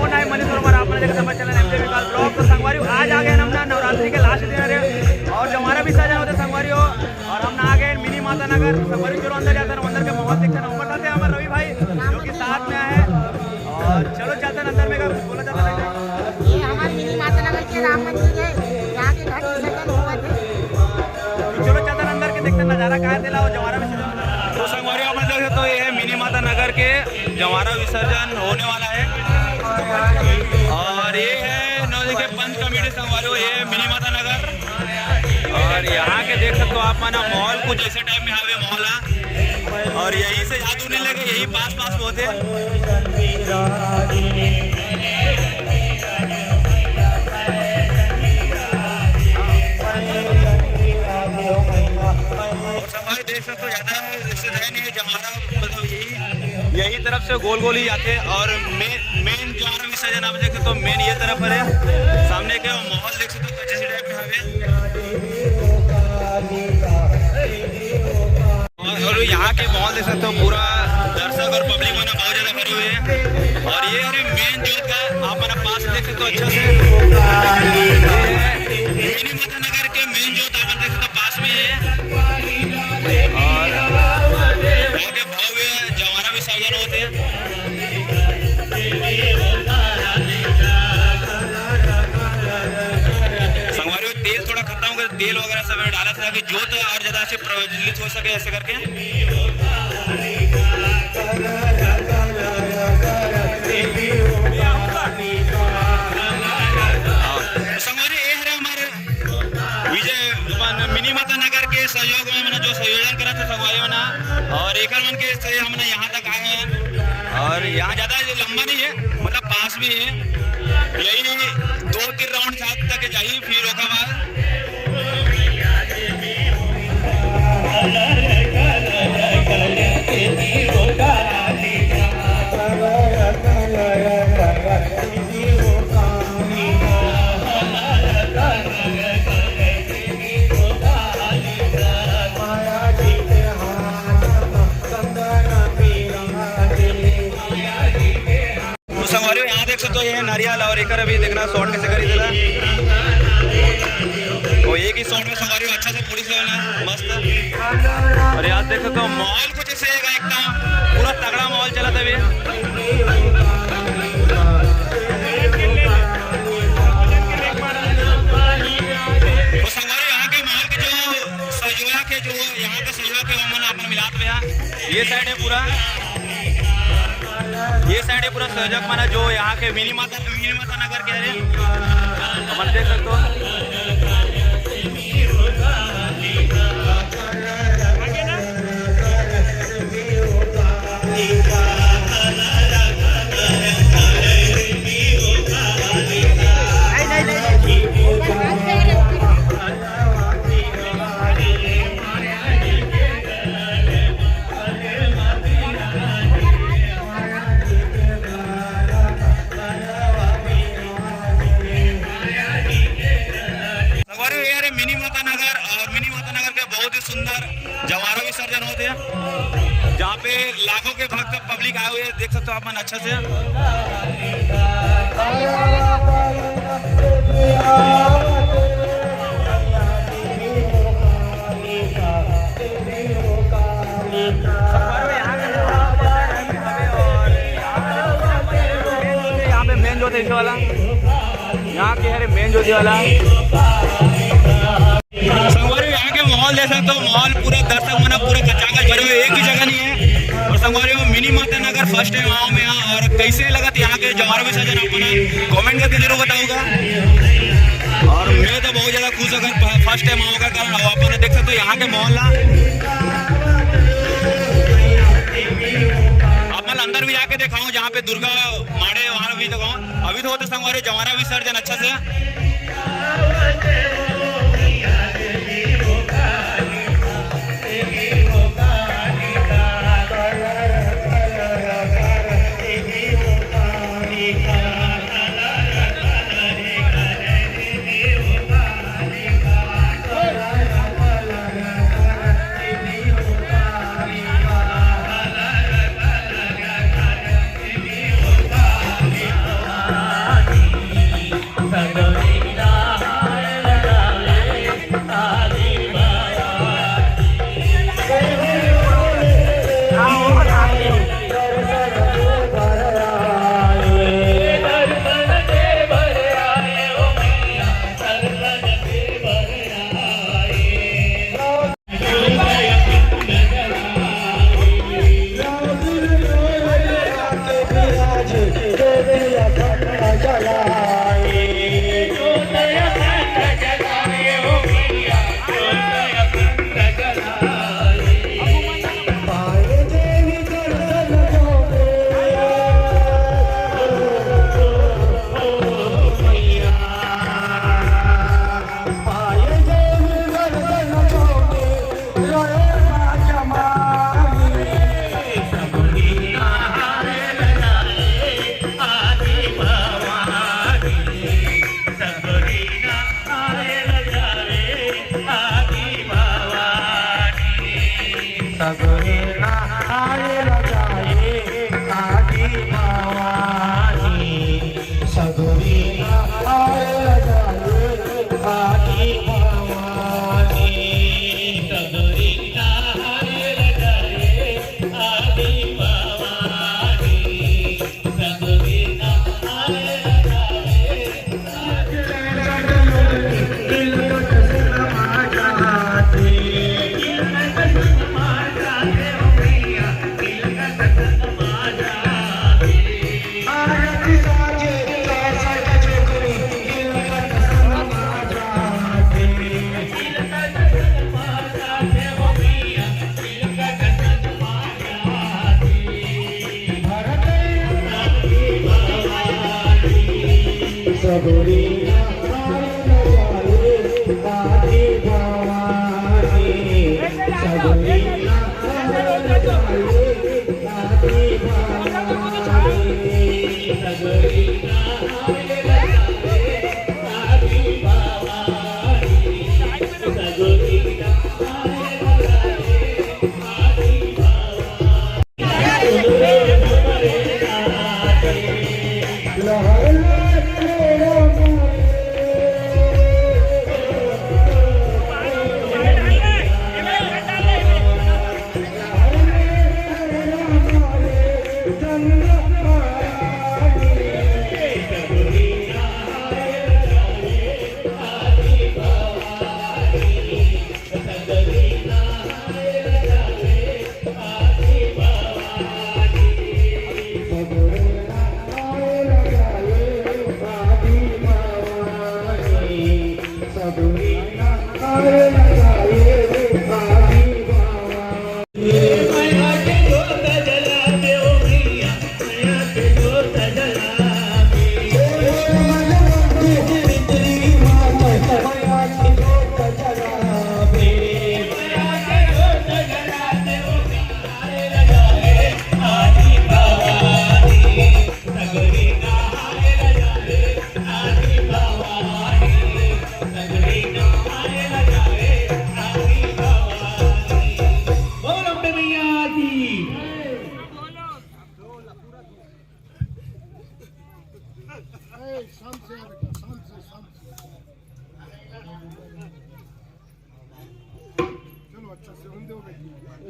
कोण आहे मनी सरोवर आपण देखा समझ चला एमजे विकास ब्लॉग। तो संगवारी आज आ गए हम ना नवरात्रि के लास्ट दिन है और जो हमारा विसर्जन होते संगवारी हो और हम ना आ गए मिनी माता नगर। संगवारी चलो अंदर जाते हैं, अंदर के माहौल देखते हैं, ऊपर जाते हैं हमारे रवि भाई जो कि साथ में आए और चलो चलते हैं अंदर में। बोला जाता है ये हमारे मिनी माता नगर के राम मंदिर है, यहाँ के घाट विसर्जन हुआ थे। चलो चलते हैं अंदर के देखते हैं नजारा कहाँ दिला और जवारा विसर्जन। तो संगवारी आप देख सकते हो ये है मिनी माता नगर के जवारा विसर्जन होने वाला है और ये है नौदी के पंच कमेटी संगवारी ये है मिनी माता नगर। और यहाँ के देख सकते हो आप माना मॉल कुछ ऐसे टाइम में हावे मॉल है और यहीं से जादू नहीं लगे, यही पास पास होते। देख सकते हो ज्यादा रिश्तेदार नहीं है जमारा, मतलब यही तरफ से गोल गोल ही जाते हैं और मेन जमारा विसर्जन आप देख सकते हो मेन ये तरफ है। सामने के माहौल देख सकते हो कुछ ऐसे टाइप में हमें और यहाँ के माहौल देख सकते हो पूरा दर्शक और पब्लिक में बहुत ज्यादा भरी हुई है। और ये है मेन जोत का आप मेरा पास देख सकते हो अच्छा से मिनी माता नगर के मेन जोत आप देख सकते हो पास में है और भव्य जवारा विसर्जन होते हैं। संगवारी तेल थोड़ा खत्म हो गया, तेल वगैरह सब डाला था कि जोत और ज्यादा से प्रज्वलित हो सके ऐसे करके। संगवारी ये है हमारे विजय मिनी माता नगर के सहयोग में मैंने जो संयोजन करा था संगवारी में और एक मन के से हमने यहाँ तक आए हैं और यहाँ ज्यादा लंबा नहीं है, मतलब पास भी है, यही 2-3 राउंड साथ तक चाहिए फिर रोका बाद। यहाँ देख सकते हो ये नारियल और एक अभी देखना शॉर्ट कैसे करी देना वो एक ही शॉर्ट में संगवारी अच्छा से पूरी से मस्त। और यहाँ देख सकते हो मॉल कुछ ऐसे एकदम पूरा तगड़ा मॉल चला था भी। तो संगवारी यहाँ के मॉल के जो सहयोग के जो यहाँ के सहयोग के मैंने अपना मिलाप में ये साइड है पूरा, ये साइड है पूरा सहयोग माना जो यहाँ के मिनी माता नगर के है अपन देख सकते हो। सुंदर जवारा विसर्जन होते हैं जहाँ पे लाखों के भक्त पब्लिक आए हुए देख सकते हो आप मन अच्छा से। यहाँ पे मेन ज्योति वाला यहाँ के है मेन ज्योति वाला संगवारी यहाँ के माहौल देख सकते हो, माहौल पूरा दर्शक मना पूरा कचाकच भरे हुए, एक ही जगह नहीं है। और संगवारी में मिनी माता नगर फर्स्ट टाइम आओ में यहाँ और कैसे लगा यहाँ के जवारा विसर्जन अपना कमेंट करके जरूर बताऊंगा। और मैं तो बहुत ज्यादा खुश होकर फर्स्ट टाइम आओगा कारण अपन देख सकते हो यहाँ के माहौल अपन अंदर भी जाके दिखाऊं जहाँ पे दुर्गा माड़े वहां भी दिखाऊं। अभी तो होते संगवारी जवारा विसर्जन अच्छा से।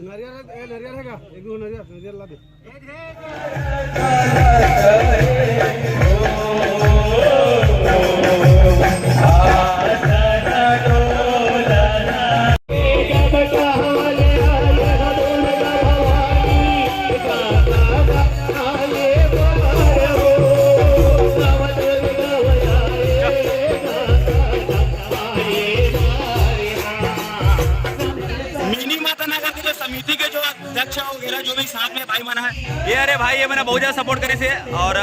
नरियल है एक दो नरियल ला दे। समिति के जो अध्यक्ष वगैरह जो भी साथ में भाई मना है ये अरे भाई ये मैंने बहुत ज्यादा सपोर्ट करे से और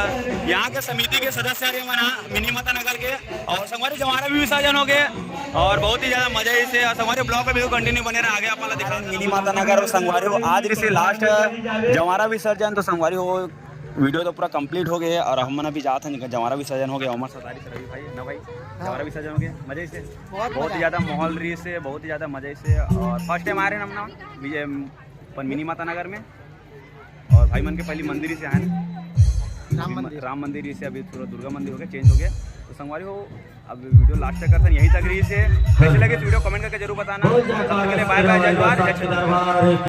यहाँ के समिति के सदस्य अरे मना मिनी माता नगर के और संगवारी जवारा भी विसर्जन हो गए और बहुत ही ज्यादा मजा है इसे संगवारी ब्लॉग का भी कंटिन्यू बने रहा आगे अपना दिखा मिनी माता नगर और संगवारी हो आज से लास्ट जवारा विसर्जन तो संगवारी हो वीडियो तो पूरा कंप्लीट हो गए और हम भी जाते हैं जवारा विसर्जन हो गया उमर 27 रवि भाई ना भाई जवारा विसर्जन हो गया मजे से बहुत ही ज़्यादा माहौल रही से बहुत ही ज़्यादा मजे से और फर्स्ट टाइम आ रहे हैं हम विजय मिनी माता नगर में और भाई मन के पहले मंदिर से आए राम मंदिर से अभी थोड़ा दुर्गा मंदिर हो गया चेंज हो गया तो संगवारी हो अब वीडियो लास्ट तक करते हैं यहीं तक रही से कैसे लगे तो वीडियो कमेंट करके जरूर बताना। बाय बाय जय जवाहर जय श्री राम।